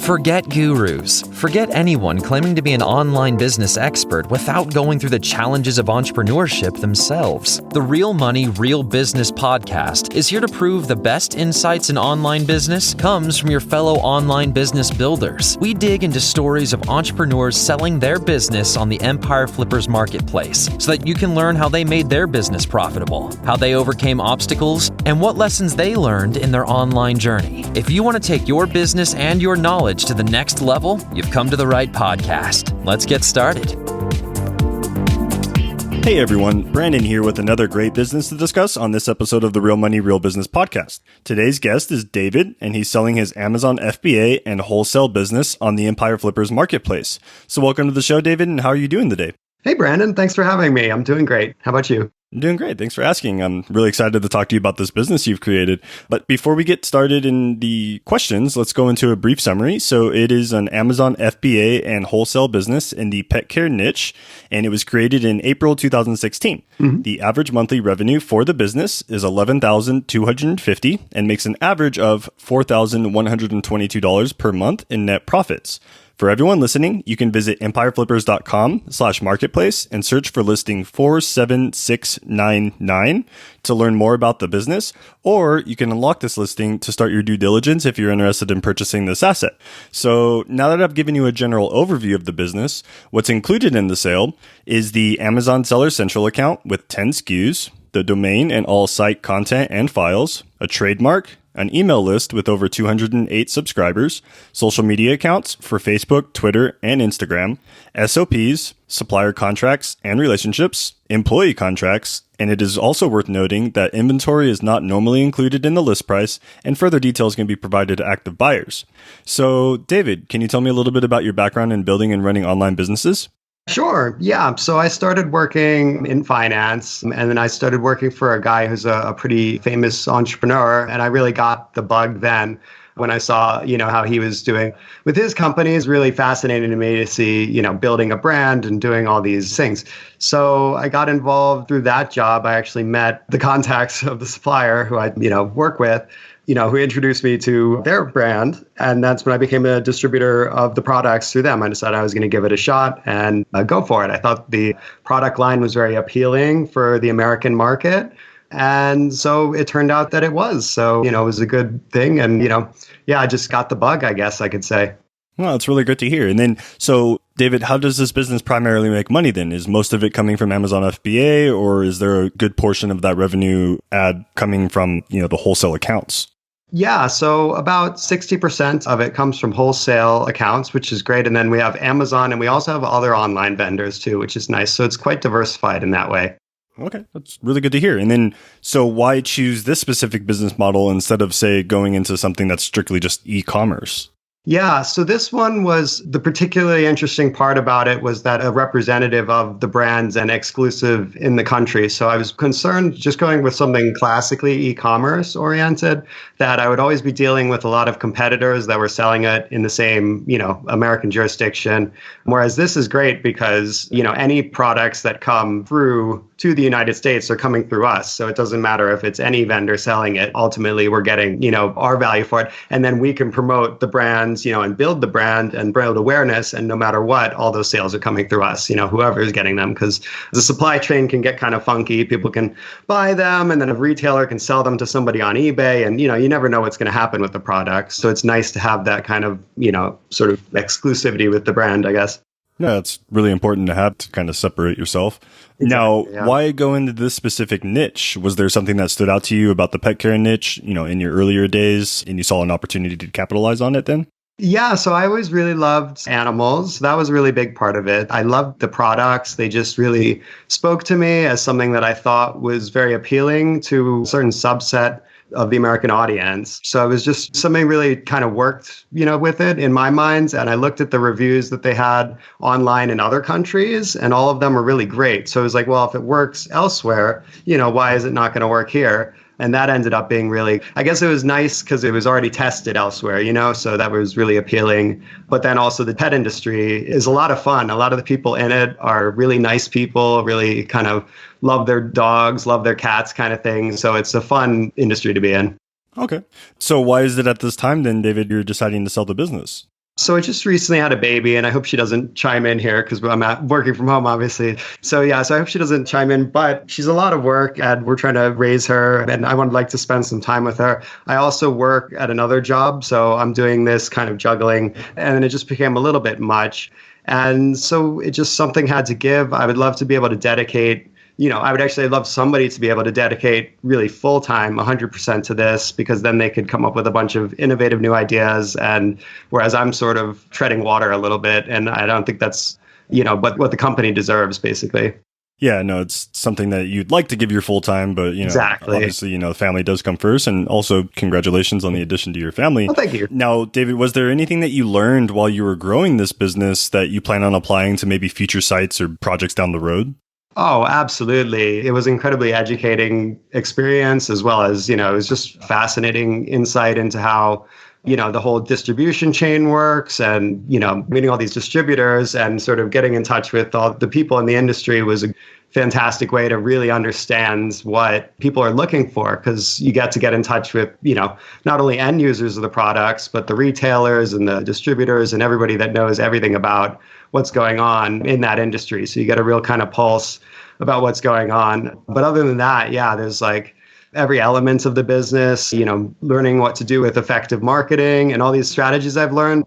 Forget gurus. Forget anyone claiming to be an online business expert without going through the challenges of entrepreneurship themselves. The Real Money, Real Business podcast is here to prove the best insights in online business comes from your fellow online business builders. We dig into stories of entrepreneurs selling their business on the Empire Flippers marketplace so that you can learn how they made their business profitable, how they overcame obstacles, and what lessons they learned in their online journey. If you want to take your business and your knowledge to the next level, you've come to the right podcast. Let's get started. Hey everyone, Brandon here with another great business to discuss on this episode of the Real Money, Real Business podcast. Today's guest is David, and he's selling his Amazon FBA and wholesale business on the Empire Flippers marketplace. So welcome to the show, David, and how are you doing today? Hey Brandon, thanks for having me. I'm doing great. How about you? I'm doing great. Thanks for asking. I'm really excited to talk to you about this business you've created. But before we get started in the questions, let's go into a brief summary. So it is an Amazon FBA and wholesale business in the pet care niche, and it was created in April 2016. The average monthly revenue for the business is $11,250 and makes an average of $4,122 per month in net profits. For everyone listening, you can visit empireflippers.com/marketplace and search for listing 47699 to learn more about the business, or you can unlock this listing to start your due diligence if you're interested in purchasing this asset. So now that I've given you a general overview of the business, what's included in the sale is the Amazon Seller Central account with 10 SKUs, the domain and all site content and files, a trademark, an email list with over 208 subscribers, social media accounts for Facebook, Twitter, and Instagram, SOPs, supplier contracts and relationships, employee contracts, and it is also worth noting that inventory is not normally included in the list price, and further details can be provided to active buyers. So, David, can you tell me a little bit about your background in building and running online businesses? Sure. Yeah. So I started working in finance, and then I started working for a guy who's a pretty famous entrepreneur. And I really got the bug then when I saw, how he was doing with his company. Is really fascinating to me to see, building a brand and doing all these things. So I got involved through that job. I actually met the contacts of the supplier who I, work with, who introduced me to their brand. And that's when I became a distributor of the products through them. I decided I was going to give it a shot and go for it. I thought the product line was very appealing for the American market. And so it turned out that it was. So, it was a good thing. And, I just got the bug, I guess I could say. Well, it's really good to hear. And then, so David, how does this business primarily make money then? Is most of it coming from Amazon FBA, or is there a good portion of that revenue add coming from, the wholesale accounts? Yeah, so about 60% of it comes from wholesale accounts, which is great. And then we have Amazon, and we also have other online vendors too, which is nice. So it's quite diversified in that way. Okay, that's really good to hear. And then, so why choose this specific business model instead of, say, going into something that's strictly just e-commerce? Yeah, so this one was the particularly interesting part about it was that a representative of the brands and exclusive in the country. So I was concerned just going with something classically e-commerce oriented, that I would always be dealing with a lot of competitors that were selling it in the same, American jurisdiction. Whereas this is great because, any products that come through to the United States are coming through us. So it doesn't matter if it's any vendor selling it. Ultimately, we're getting, our value for it. And then we can promote the brands, and build the brand and build awareness. And no matter what, all those sales are coming through us, whoever is getting them, because the supply chain can get kind of funky. People can buy them, and then a retailer can sell them to somebody on eBay. And, you never know what's going to happen with the product. So it's nice to have that kind of, sort of exclusivity with the brand, I guess. Yeah, it's really important to have to kind of separate yourself. Exactly, now, why go into this specific niche? Was there something that stood out to you about the pet care niche, in your earlier days, and you saw an opportunity to capitalize on it then? Yeah, so I always really loved animals. That was a really big part of it. I loved the products. They just really spoke to me as something that I thought was very appealing to a certain subset of the American audience. So it was just something really kind of worked, with it in my mind. And I looked at the reviews that they had online in other countries, and all of them were really great. So it was like, well, if it works elsewhere, why is it not going to work here? And that ended up being really, I guess it was nice because it was already tested elsewhere, so that was really appealing. But then also the pet industry is a lot of fun. A lot of the people in it are really nice people, really kind of love their dogs, love their cats kind of thing. So it's a fun industry to be in. Okay. So why is it at this time then, David, you're deciding to sell the business? So I just recently had a baby, and I hope she doesn't chime in here because working from home, obviously. So yeah, so I hope she doesn't chime in, but she's a lot of work and we're trying to raise her and I would like to spend some time with her. I also work at another job, so I'm doing this kind of juggling and it just became a little bit much. And so it just something had to give. I would love to be able to dedicate I would actually love somebody to be able to dedicate really full time, 100% to this, because then they could come up with a bunch of innovative new ideas. And whereas I'm sort of treading water a little bit, and I don't think that's, what the company deserves, basically. Yeah, no, it's something that you'd like to give your full time, but Exactly. Obviously, the family does come first, and also congratulations on the addition to your family. Well, thank you. Now, David, was there anything that you learned while you were growing this business that you plan on applying to maybe future sites or projects down the road? Oh, absolutely. It was incredibly educating experience, as well as, it was just fascinating insight into how, the whole distribution chain works and, meeting all these distributors and sort of getting in touch with all the people in the industry was a fantastic way to really understand what people are looking for, because you get to get in touch with, not only end users of the products, but the retailers and the distributors and everybody that knows everything about what's going on in that industry. So you get a real kind of pulse about what's going on. But other than that, yeah, there's like every element of the business, learning what to do with effective marketing and all these strategies I've learned,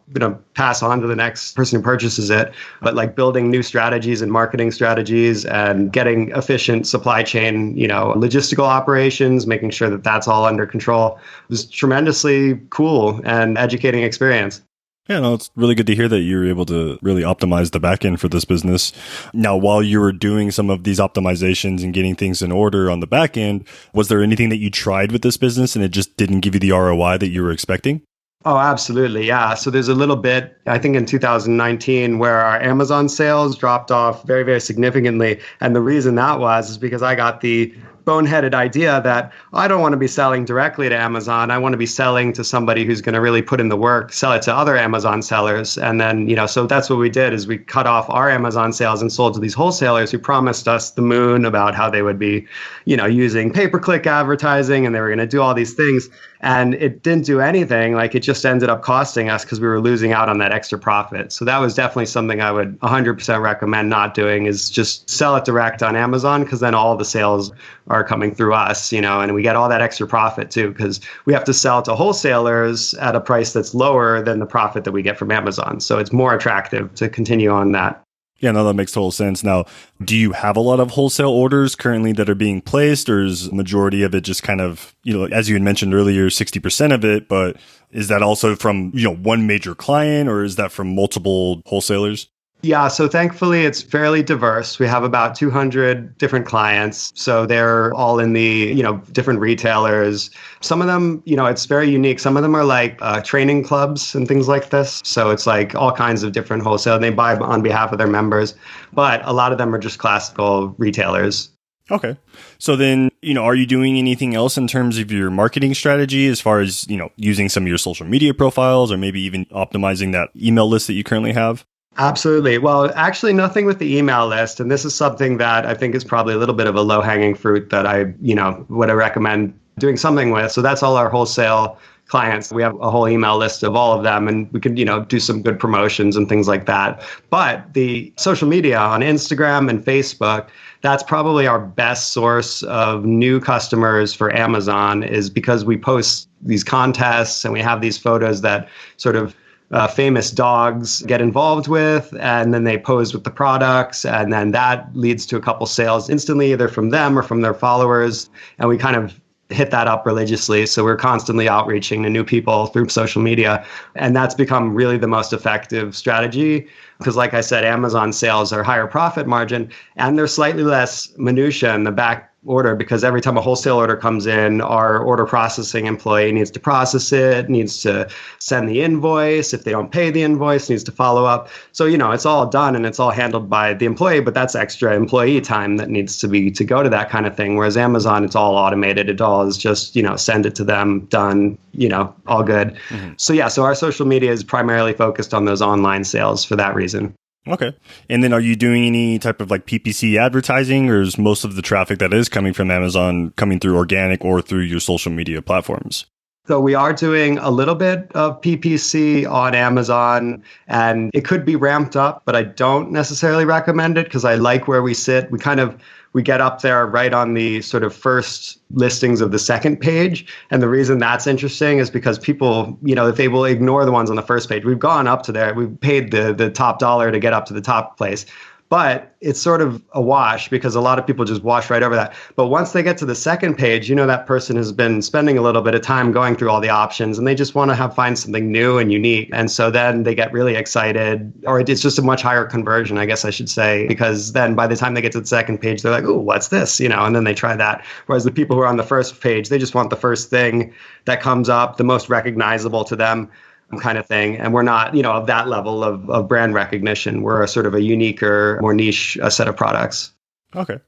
pass on to the next person who purchases it. But like building new strategies and marketing strategies and getting efficient supply chain, logistical operations, making sure that that's all under control was tremendously cool and educating experience. Yeah, no, it's really good to hear that you were able to really optimize the back end for this business. Now, while you were doing some of these optimizations and getting things in order on the back end, was there anything that you tried with this business and it just didn't give you the ROI that you were expecting? Oh, absolutely. Yeah. So there's a little bit, I think in 2019, where our Amazon sales dropped off very, very significantly. And the reason that was is because I got the boneheaded idea that I don't want to be selling directly to Amazon. I want to be selling to somebody who's going to really put in the work, sell it to other Amazon sellers. And then, so that's what we did is we cut off our Amazon sales and sold to these wholesalers who promised us the moon about how they would be, using pay-per-click advertising and they were going to do all these things. And it didn't do anything. Like it just ended up costing us because we were losing out on that extra profit. So that was definitely something I would 100% recommend not doing, is just sell it direct on Amazon, because then all the sales are coming through us, and we get all that extra profit too, because we have to sell to wholesalers at a price that's lower than the profit that we get from Amazon. So it's more attractive to continue on that. Yeah, no, that makes total sense. Now, do you have a lot of wholesale orders currently that are being placed, or is the majority of it just kind of, as you had mentioned earlier, 60% of it, but is that also from, one major client, or is that from multiple wholesalers? Yeah, so thankfully it's fairly diverse. We have about 200 different clients. So they're all in the, different retailers. Some of them, it's very unique. Some of them are like training clubs and things like this. So it's like all kinds of different wholesale. They buy on behalf of their members, but a lot of them are just classical retailers. Okay. So then, are you doing anything else in terms of your marketing strategy as far as, using some of your social media profiles or maybe even optimizing that email list that you currently have? Absolutely. Well, actually nothing with the email list. And this is something that I think is probably a little bit of a low-hanging fruit that I, would recommend doing something with. So that's all our wholesale clients. We have a whole email list of all of them, and we can, do some good promotions and things like that. But the social media on Instagram and Facebook, that's probably our best source of new customers for Amazon, is because we post these contests and we have these photos that sort of famous dogs get involved with, and then they pose with the products, and then that leads to a couple sales instantly, either from them or from their followers, and we kind of hit that up religiously. So we're constantly outreaching to new people through social media, and that's become really the most effective strategy, because like I said, Amazon sales are higher profit margin, and they're slightly less minutia in the back order, because every time a wholesale order comes in, our order processing employee needs to process it, needs to send the invoice. If they don't pay the invoice, needs to follow up. So, it's all done and it's all handled by the employee, but that's extra employee time that needs to go to that kind of thing. Whereas Amazon, it's all automated. It all is just, send it to them, done, all good. Mm-hmm. So yeah, so our social media is primarily focused on those online sales for that reason. Okay. And then are you doing any type of like PPC advertising, or is most of the traffic that is coming from Amazon coming through organic or through your social media platforms? So we are doing a little bit of PPC on Amazon, and it could be ramped up, but I don't necessarily recommend it because I like where we sit. We get up there right on the sort of first listings of the second page. And the reason that's interesting is because people, if they will ignore the ones on the first page, we've gone up to there, we've paid the top dollar to get up to the top place. But it's sort of a wash because a lot of people just wash right over that. But once they get to the second page, that person has been spending a little bit of time going through all the options and they just want to find something new and unique. And so then they get really excited, or it's just a much higher conversion, I guess I should say, because then by the time they get to the second page, they're like, oh, what's this? And then they try that. Whereas the people who are on the first page, they just want the first thing that comes up, the most recognizable to them, kind of thing. And we're not, of that level of brand recognition. We're a sort of a uniquer, more niche set of products. Okay.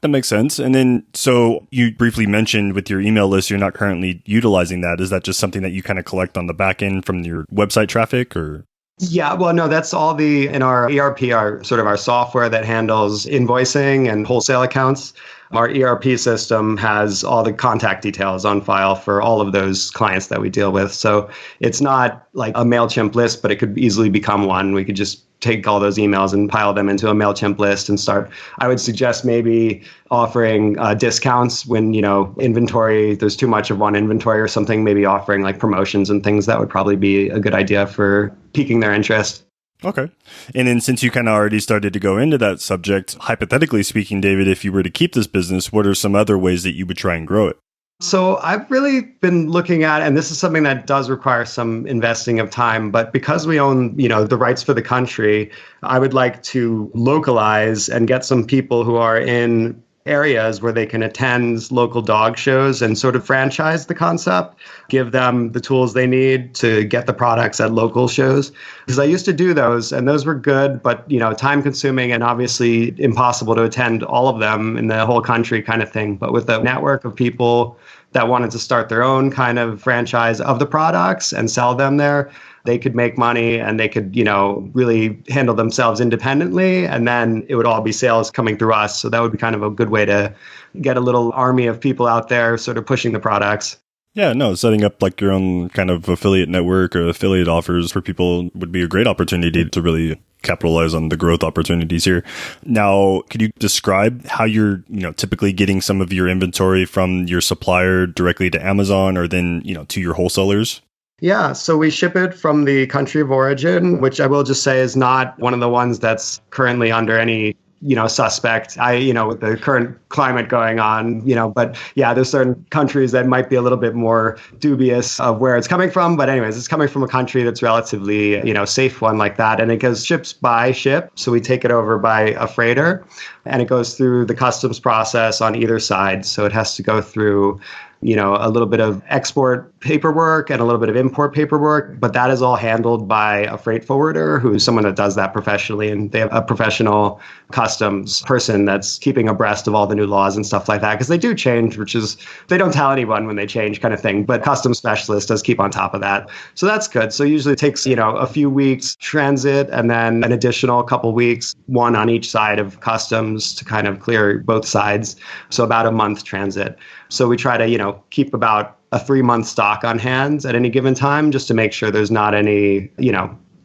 That makes sense. And then, so you briefly mentioned with your email list, you're not currently utilizing that. Is that just something that you kind of collect on the back end from your website traffic, or? Yeah, well, no, that's all in our ERP, our sort of our software that handles invoicing and wholesale accounts. Our ERP system has all the contact details on file for all of those clients that we deal with. So it's not like a MailChimp list, but it could easily become one. We could just take all those emails and pile them into a MailChimp list and start. I would suggest maybe offering discounts when, inventory, there's too much of one inventory or something, maybe offering like promotions and things. That would probably be a good idea for piquing their interest. Okay. And then since you kind of already started to go into that subject, hypothetically speaking, David, if you were to keep this business, what are some other ways that you would try and grow it? So I've really been looking at, and this is something that does require some investing of time, but because we own, the rights for the country, I would like to localize and get some people who are in areas where they can attend local dog shows and sort of franchise the concept, give them the tools they need to get the products at local shows. Because I used to do those and those were good, but time consuming and obviously impossible to attend all of them in the whole country kind of thing. But with a network of people that wanted to start their own kind of franchise of the products and sell them there, they could make money and they could, really handle themselves independently. And then it would all be sales coming through us. So that would be kind of a good way to get a little army of people out there sort of pushing the products. Yeah, no, setting up like your own kind of affiliate network or affiliate offers for people would be a great opportunity to really capitalize on the growth opportunities here. Now, could you describe how you're, typically getting some of your inventory from your supplier directly to Amazon or then, to your wholesalers? Yeah, so we ship it from the country of origin, which I will just say is not one of the ones that's currently under any, suspect. With the current climate going on, but yeah, there's certain countries that might be a little bit more dubious of where it's coming from. But anyways, it's coming from a country that's relatively, safe one like that. And it goes ships by ship. So we take it over by a freighter and it goes through the customs process on either side. So it has to go through a little bit of export paperwork and a little bit of import paperwork, but that is all handled by a freight forwarder who's someone that does that professionally. And they have a professional customs person that's keeping abreast of all the new laws and stuff like that, because they do change, they don't tell anyone when they change kind of thing, but customs specialist does keep on top of that. So that's good. So usually it takes, a few weeks transit and then an additional couple weeks, one on each side of customs to kind of clear both sides. So about a month transit. So we try to, keep about a 3-month stock on hand at any given time, just to make sure there's not any,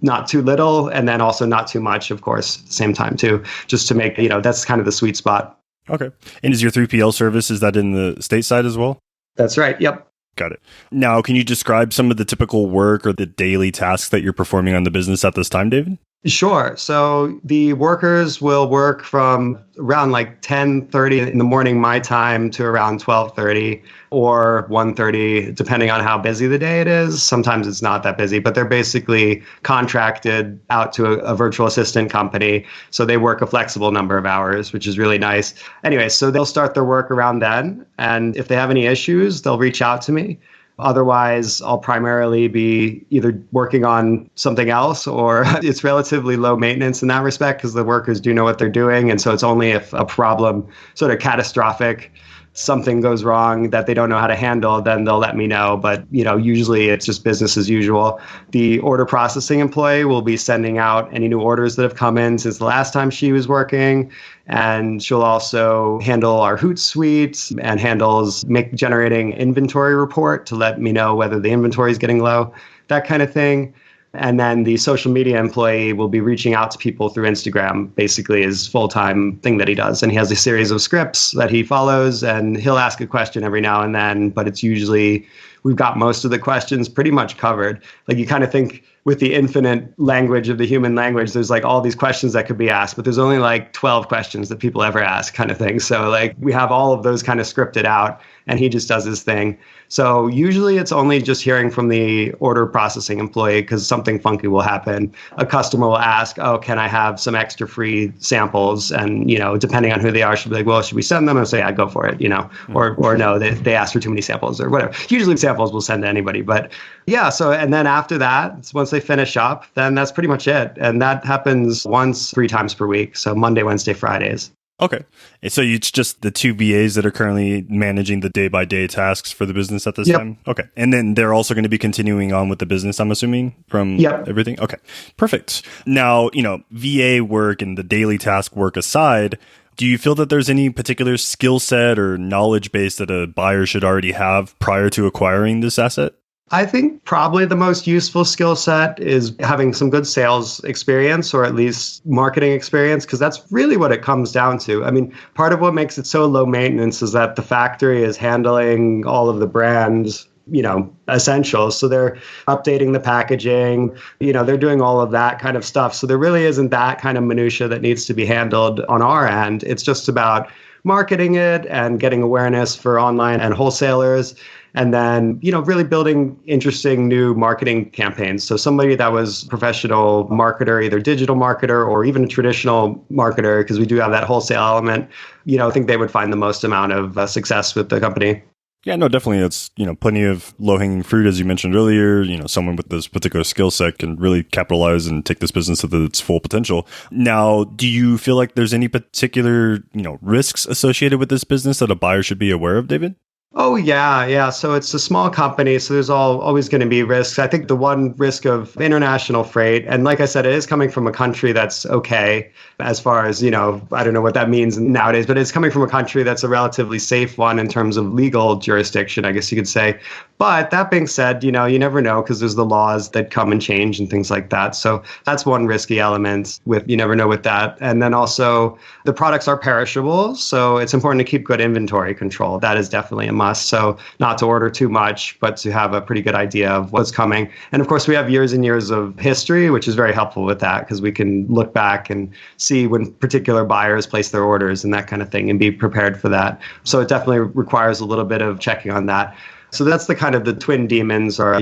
not too little, and then also not too much, of course, at the same time too, just to make, that's kind of the sweet spot. Okay. And is your 3PL service, is that in the stateside as well? That's right. Yep. Got it. Now, can you describe some of the typical work or the daily tasks that you're performing on the business at this time, David? Sure. So the workers will work from around like 10:30 in the morning, my time, to around 12:30 or 1:30, depending on how busy the day it is. Sometimes it's not that busy, but they're basically contracted out to a virtual assistant company. So they work a flexible number of hours, which is really nice. Anyway, so they'll start their work around then. And if they have any issues, they'll reach out to me. Otherwise, I'll primarily be either working on something else, or it's relatively low maintenance in that respect because the workers do know what they're doing. And so it's only if a problem, sort of catastrophic something goes wrong that they don't know how to handle, then they'll let me know. But, usually it's just business as usual. The order processing employee will be sending out any new orders that have come in since the last time she was working. And she'll also handle our Hootsuite and generating inventory report to let me know whether the inventory is getting low, that kind of thing. And then the social media employee will be reaching out to people through Instagram, basically his full-time thing that he does. And he has a series of scripts that he follows, and he'll ask a question every now and then, but it's usually, we've got most of the questions pretty much covered. Like, you kind of think with the infinite language of the human language, there's like all these questions that could be asked, but there's only like 12 questions that people ever ask, kind of thing. So like, we have all of those kind of scripted out, and he just does his thing. So usually it's only just hearing from the order processing employee because something funky will happen. A customer will ask, oh, can I have some extra free samples? And, depending on who they are, she'll be like, well, should we send them? And say, yeah, go for it, or no, they asked for too many samples or whatever. Usually samples we'll send to anybody. But yeah, and then after that, once they finish up, then that's pretty much it. And that happens once, 3 times per week. So Monday, Wednesday, Fridays. Okay. So it's just the 2 VAs that are currently managing the day-by-day tasks for the business at this time? Okay. And then they're also going to be continuing on with the business, I'm assuming, from everything? Okay. Perfect. Now, VA work and the daily task work aside, do you feel that there's any particular skill set or knowledge base that a buyer should already have prior to acquiring this asset? I think probably the most useful skill set is having some good sales experience, or at least marketing experience, because that's really what it comes down to. I mean, part of what makes it so low maintenance is that the factory is handling all of the brands, essentials. So they're updating the packaging, they're doing all of that kind of stuff. So there really isn't that kind of minutia that needs to be handled on our end. It's just about marketing it and getting awareness for online and wholesalers. And then, really building interesting new marketing campaigns. So somebody that was professional marketer, either digital marketer or even a traditional marketer, because we do have that wholesale element, I think they would find the most amount of success with the company. Yeah, no, definitely. It's, plenty of low-hanging fruit, as you mentioned earlier. Someone with this particular skill set can really capitalize and take this business to its full potential. Now, do you feel like there's any particular, risks associated with this business that a buyer should be aware of, David? Oh, yeah. So it's a small company, so there's always going to be risks. I think the one risk of international freight, and like I said, it is coming from a country that's okay as far as, I don't know what that means nowadays, but it's coming from a country that's a relatively safe one in terms of legal jurisdiction, I guess you could say. But that being said, you never know because there's the laws that come and change and things like that. So that's one risky element you never know with that. And then also the products are perishable, so it's important to keep good inventory control. That is definitely a must. So not to order too much, but to have a pretty good idea of what's coming. And of course, we have years and years of history, which is very helpful with that because we can look back and see when particular buyers place their orders and that kind of thing and be prepared for that. So it definitely requires a little bit of checking on that. So that's the kind of the twin demons are,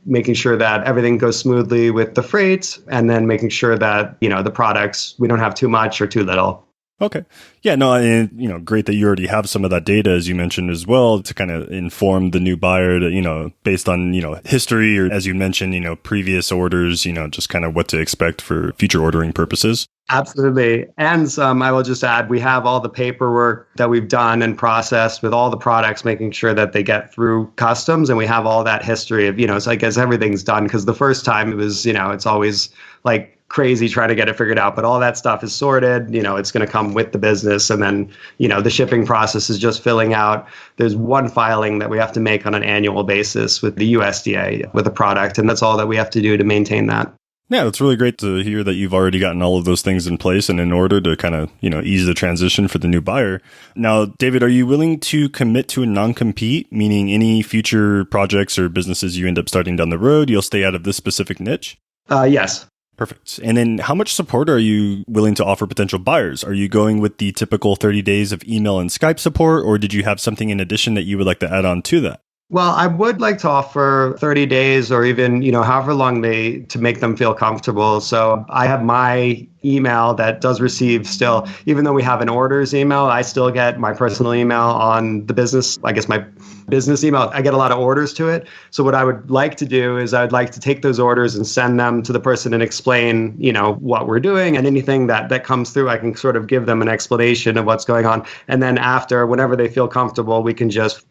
making sure that everything goes smoothly with the freight and then making sure that, the products, we don't have too much or too little. Okay. Yeah, no, and, great that you already have some of that data, as you mentioned as well, to kind of inform the new buyer that, based on, history or as you mentioned, previous orders, just kind of what to expect for future ordering purposes. Absolutely. And I will just add, we have all the paperwork that we've done and processed with all the products, making sure that they get through customs. And we have all that history of, it's like as everything's done, because the first time it was, it's always like crazy trying to get it figured out. But all that stuff is sorted, it's going to come with the business. And then, the shipping process is just filling out. There's one filing that we have to make on an annual basis with the USDA with a product. And that's all that we have to do to maintain that. Yeah, it's really great to hear that you've already gotten all of those things in place and in order to kind of, ease the transition for the new buyer. Now, David, are you willing to commit to a non-compete, meaning any future projects or businesses you end up starting down the road, you'll stay out of this specific niche? Yes. Perfect. And then how much support are you willing to offer potential buyers? Are you going with the typical 30 days of email and Skype support, or did you have something in addition that you would like to add on to that? Well, I would like to offer 30 days or even, however long to make them feel comfortable. So I have my email that does receive still, even though we have an orders email, I still get my personal email on the business, I guess my business email. I get a lot of orders to it. So what I would like to do is I'd like to take those orders and send them to the person and explain, what we're doing, and anything that comes through, I can sort of give them an explanation of what's going on. And then after, whenever they feel comfortable, we can just,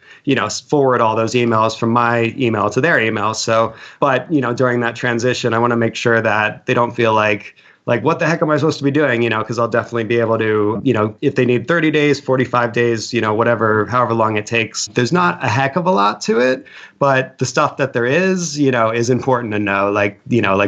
forward all those emails from my email to their email. So, but, during that transition, I want to make sure that they don't feel like, what the heck am I supposed to be doing? Because I'll definitely be able to, if they need 30 days, 45 days, whatever, however long it takes. There's not a heck of a lot to it, but the stuff that there is important to know, like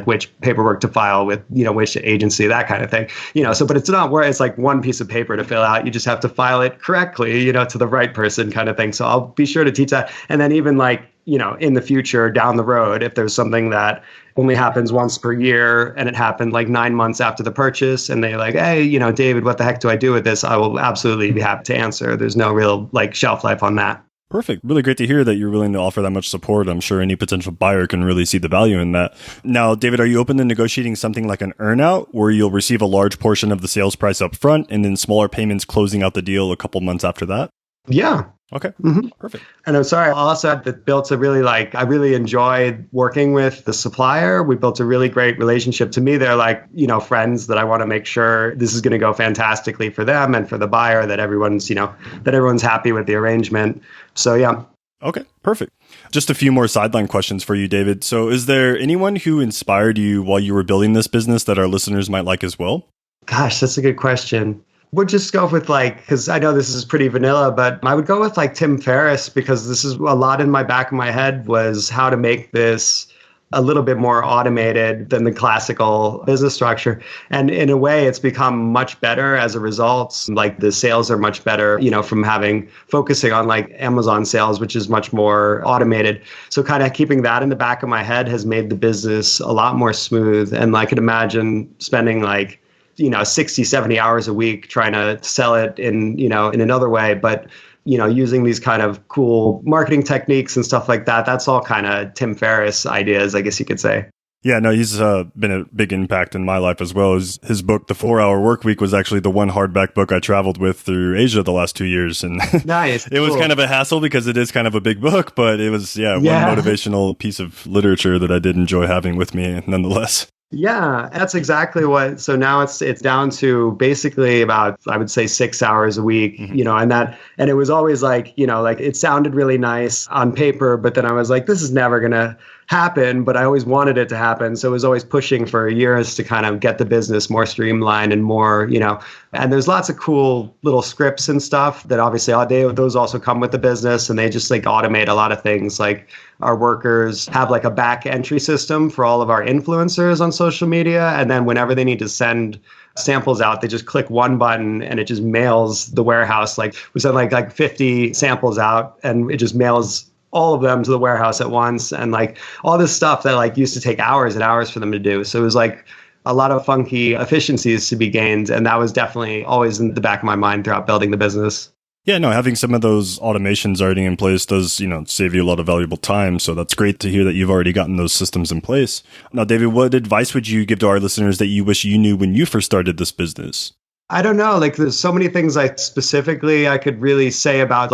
which paperwork to file with, which agency, that kind of thing, so, but it's not where it's like one piece of paper to fill out. You just have to file it correctly, to the right person kind of thing. So I'll be sure to teach that. And then even in the future down the road, if there's something that only happens once per year and it happened like 9 months after the purchase and they're like, hey, David, what the heck do I do with this? I will absolutely be happy to answer. There's no real shelf life on that. Perfect. Really great to hear that you're willing to offer that much support. I'm sure any potential buyer can really see the value in that. Now, David, are you open to negotiating something like an earnout where you'll receive a large portion of the sales price up front and then smaller payments closing out the deal a couple months after that? Yeah. Okay. Mm-hmm. Perfect. And I'm sorry, I also had built I really enjoyed working with the supplier. We built a really great relationship. To me, they're friends that I want to make sure this is going to go fantastically for them and for the buyer, that everyone's happy with the arrangement. So, yeah. Okay, perfect. Just a few more sideline questions for you, David. So is there anyone who inspired you while you were building this business that our listeners might like as well? Gosh, that's a good question. Would just go with because I know this is pretty vanilla, but I would go with Tim Ferriss, because this is a lot in my back of my head was how to make this a little bit more automated than the classical business structure. And in a way, it's become much better as a result. The sales are much better, from focusing on Amazon sales, which is much more automated. So kind of keeping that in the back of my head has made the business a lot more smooth. And I could imagine spending 60, 70 hours a week trying to sell it in another way. But, using these kind of cool marketing techniques and stuff like that, that's all kind of Tim Ferriss ideas, I guess you could say. Yeah, no, he's been a big impact in my life as well. His book, The 4-Hour Workweek, was actually the one hardback book I traveled with through Asia the last 2 years. And nice. It was kind of a hassle because it is kind of a big book, but it was, one motivational piece of literature that I did enjoy having with me nonetheless. Yeah, that's exactly what. So now it's down to basically about, I would say, 6 hours a week, and it was always it sounded really nice on paper, but then I was like, this is never going to happen, but I always wanted it to happen. So I was always pushing for years to kind of get the business more streamlined and more, and there's lots of cool little scripts and stuff that obviously those also come with the business, and they just automate a lot of things. Our workers have a back entry system for all of our influencers on social media. And then whenever they need to send samples out, they just click one button and it just mails the warehouse. We send 50 samples out and it just mails all of them to the warehouse at once. And all this stuff that used to take hours and hours for them to do. So it was a lot of funky efficiencies to be gained. And that was definitely always in the back of my mind throughout building the business. Yeah, no, having some of those automations already in place does, save you a lot of valuable time. So that's great to hear that you've already gotten those systems in place. Now, David, what advice would you give to our listeners that you wish you knew when you first started this business? I don't know. There's so many things I could really say about,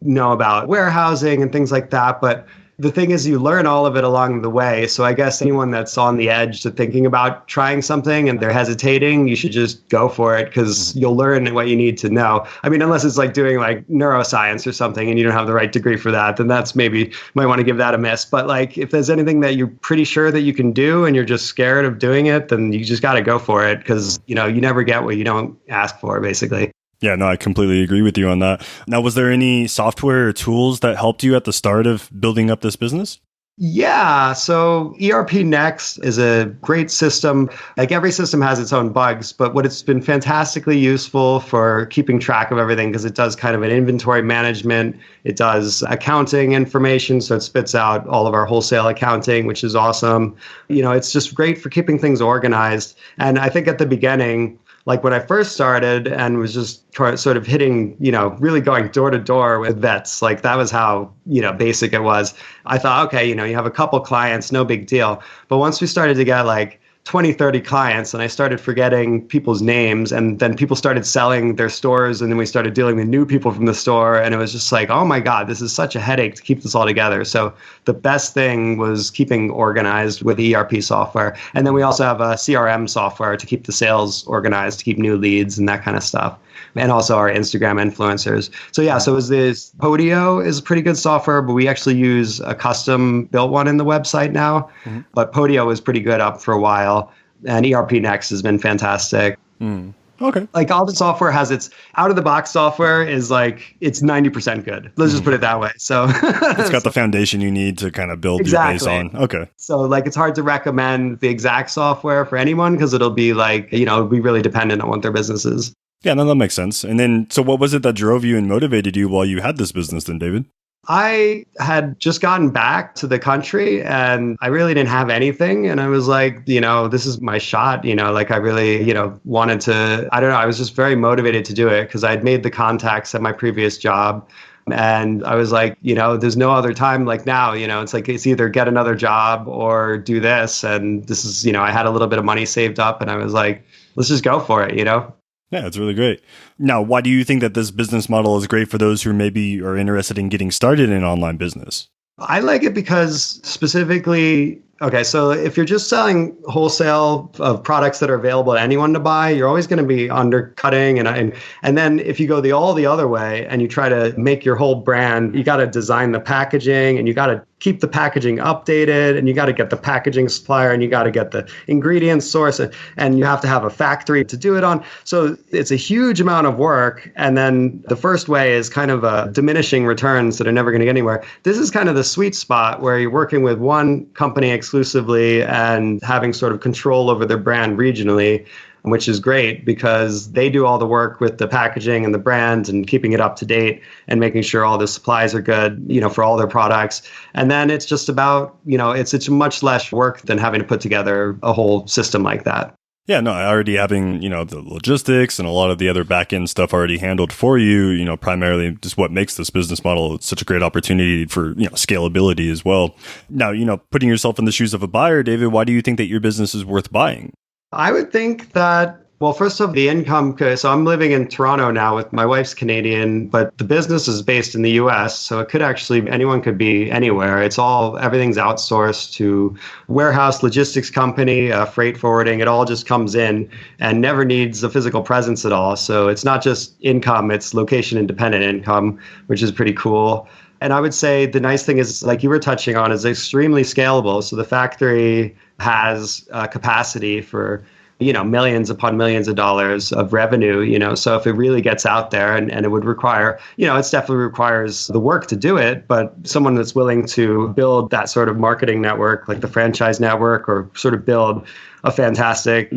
know about warehousing and things like that. But the thing is, you learn all of it along the way. So I guess anyone that's on the edge to thinking about trying something and they're hesitating, you should just go for it, because you'll learn what you need to know. I mean, unless it's doing neuroscience or something and you don't have the right degree for that, then that's might want to give that a miss. But if there's anything that you're pretty sure that you can do and you're just scared of doing it, then you just got to go for it, because, you never get what you don't ask for, basically. Yeah, no, I completely agree with you on that. Now, was there any software or tools that helped you at the start of building up this business? Yeah. So ERP Next is a great system. Every system has its own bugs, but what it's been fantastically useful for keeping track of everything, because it does kind of an inventory management. It does accounting information. So it spits out all of our wholesale accounting, which is awesome. It's just great for keeping things organized. And I think at the beginning, like when I first started and was just sort of hitting, really going door to door with vets, like that was how, basic it was. I thought, okay, you have a couple clients, no big deal. But once we started to get like 20, 30 clients, and I started forgetting people's names, and then people started selling their stores, and then we started dealing with new people from the store, and it was just like, oh my God, this is such a headache to keep this all together. So the best thing was keeping organized with ERP software. And then we also have a CRM software to keep the sales organized, to keep new leads and that kind of stuff. And also our Instagram influencers. So yeah, so Podio is pretty good software, but we actually use a custom built one in the website now. Mm-hmm. But Podio was pretty good up for a while. And ERP Next has been fantastic. Okay. Like all the software has its out of the box software is like, it's 90% good. Let's just put it that way. So it's got the foundation you need to kind of build your base on. Okay. So like, it's hard to recommend the exact software for anyone because it'll be like, it'll be really dependent on what their business is. Yeah, no, that makes sense. And then, so what was it that drove you and motivated you while you had this business then, David? I had just gotten back to the country and I really didn't have anything. And I was like, this is my shot, like I really, wanted to, I don't know, I was just very motivated to do it because I'd made the contacts at my previous job. And I was like, there's no other time like now, it's like, it's either get another job or do this. And this is, I had a little bit of money saved up and I was like, let's just go for it, Yeah, it's really great. Now, why do you think that this business model is great for those who maybe are interested in getting started in online business? I like it because specifically, okay, so if you're just selling wholesale of products that are available to anyone to buy, you're always going to be undercutting. And then if you go the other way and you try to make your whole brand, you got to design the packaging and you got to keep the packaging updated and you got to get the packaging supplier and you got to get the ingredients source and you have to have a factory to do it on. So it's a huge amount of work. And then the first way is kind of a diminishing returns that are never going to get anywhere. This is kind of the sweet spot where you're working with one company exclusively and having sort of control over their brand regionally, which is great because they do all the work with the packaging and the brand and keeping it up to date and making sure all the supplies are good, for all their products. And then it's just about, it's much less work than having to put together a whole system like that. Yeah, no, already having, the logistics and a lot of the other back end stuff already handled for you, primarily just what makes this business model such a great opportunity for, scalability as well. Now, putting yourself in the shoes of a buyer, David, why do you think that your business is worth buying? I would think that, well, first off, the income, so I'm living in Toronto now with my wife's Canadian, but the business is based in the US. So it could actually, anyone could be anywhere. Everything's outsourced to warehouse, logistics company, freight forwarding. It all just comes in and never needs a physical presence at all. So it's not just income, it's location independent income, which is pretty cool. And I would say the nice thing is, like you were touching on, is extremely scalable. So the factory has capacity for, millions upon millions of dollars of revenue, so if it really gets out there and it would require, it definitely requires the work to do it, but someone that's willing to build that sort of marketing network, like the franchise network, or sort of build a fantastic,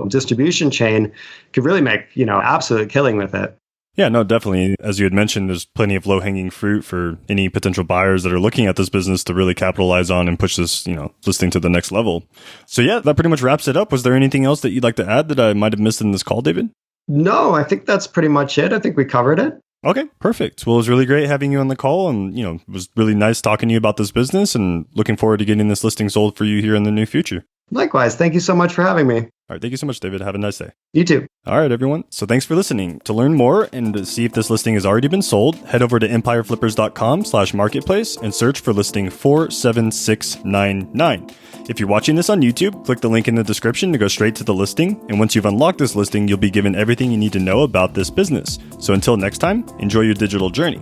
distribution chain could really make, absolute killing with it. Yeah, no, definitely. As you had mentioned, there's plenty of low-hanging fruit for any potential buyers that are looking at this business to really capitalize on and push this, listing to the next level. So yeah, that pretty much wraps it up. Was there anything else that you'd like to add that I might have missed in this call, David? No, I think that's pretty much it. I think we covered it. Okay, perfect. Well, it was really great having you on the call and, it was really nice talking to you about this business and looking forward to getting this listing sold for you here in the near future. Likewise. Thank you so much for having me. All right. Thank you so much, David. Have a nice day. You too. All right, everyone. So thanks for listening. To learn more and to see if this listing has already been sold, head over to empireflippers.com/marketplace and search for listing 47699. If you're watching this on YouTube, click the link in the description to go straight to the listing. And once you've unlocked this listing, you'll be given everything you need to know about this business. So until next time, enjoy your digital journey.